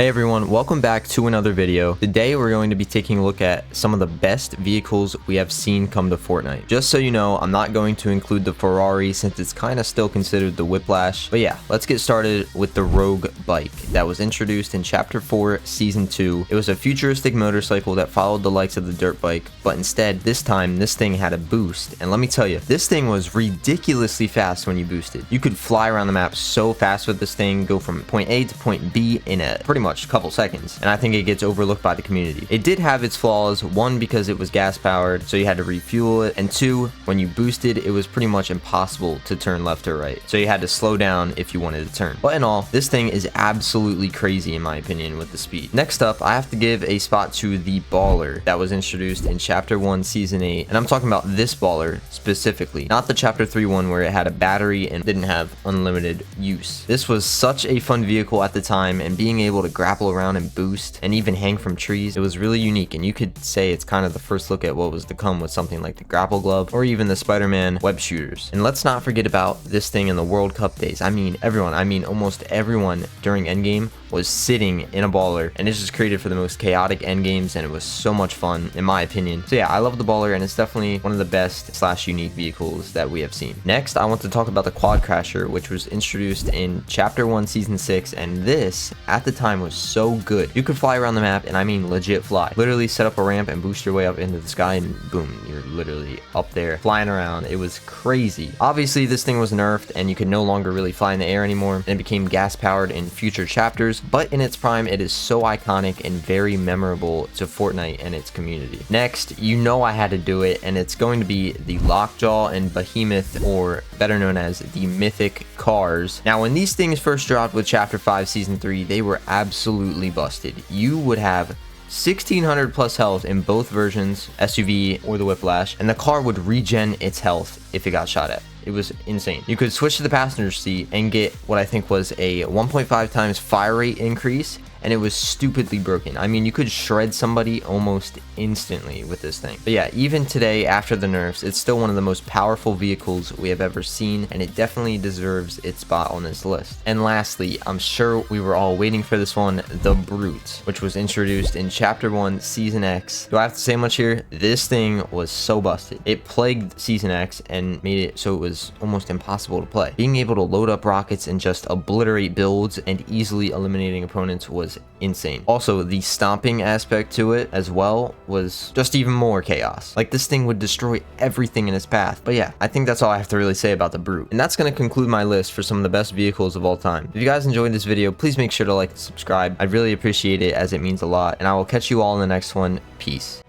Hey everyone, welcome back to another video. Today we're going to be taking a look at some of the best vehicles we have seen come to Fortnite. Just so you know, I'm not going to include the Ferrari since it's kind of still considered the Whiplash. But yeah, let's get started with the Rogue bike that was introduced in Chapter 4, Season 2. It was a futuristic motorcycle that followed the likes of the dirt bike, but instead, this time, this thing had a boost. And let me tell you, this thing was ridiculously fast when you boosted. You could fly around the map so fast with this thing, go from point A to point B in a pretty much a couple seconds, and I think it gets overlooked by the community. It did have its flaws, one because it was gas powered, so you had to refuel it, and two, when you boosted, it was pretty much impossible to turn left or right, so you had to slow down if you wanted to turn. But in all, this thing is absolutely crazy in my opinion with the speed. Next up, I have to give a spot to the Baller that was introduced in Chapter 1 Season 8, and I'm talking about this Baller specifically, not the Chapter 3 one where it had a battery and didn't have unlimited use. This was such a fun vehicle at the time, and being able to grapple around and boost and even hang from trees, it was really unique, and you could say it's kind of the first look at what was to come with something like the grapple glove or even the Spider-Man web shooters. And let's not forget about this thing in the World Cup days. I mean almost everyone during endgame was sitting in a Baller, and it's just created for the most chaotic end games, and it was so much fun in my opinion. So yeah, I love the Baller, and it's definitely one of the best / unique vehicles that we have seen. Next, I want to talk about the Quad Crasher, which was introduced in Chapter 1 Season 6, and this at the time was so good. You could fly around the map, and I mean legit fly. Literally set up a ramp and boost your way up into the sky, and boom, you're literally up there flying around. It was crazy. Obviously this thing was nerfed and you could no longer really fly in the air anymore, and it became gas powered in future chapters, but in its prime it is so iconic and very memorable to Fortnite and its community. Next, you know I had to do it, and it's going to be the Lockjaw and Behemoth, or better known as the Mythic cars. Now when these things first dropped with Chapter 5 Season 3, they were absolutely busted. You would have 1600 plus health in both versions, SUV or the Whiplash, and the car would regen its health if it got shot at. It was insane. You could switch to the passenger seat and get what I think was a 1.5 times fire rate increase, and it was stupidly broken. I mean, you could shred somebody almost instantly with this thing. But yeah, even today after the nerfs, it's still one of the most powerful vehicles we have ever seen, and it definitely deserves its spot on this list. And lastly, I'm sure we were all waiting for this one, the Brute, which was introduced in Chapter 1 Season X. Do I have to say much here? This thing was so busted. It plagued Season X and made it so it was almost impossible to play. Being able to load up rockets and just obliterate builds and easily eliminating opponents was insane. Also, the stomping aspect to it as well was just even more chaos. Like, this thing would destroy everything in its path. But yeah, I think that's all I have to really say about the Brute. And that's going to conclude my list for some of the best vehicles of all time. If you guys enjoyed this video, please make sure to like and subscribe. I'd really appreciate it, as it means a lot. And I will catch you all in the next one. Peace.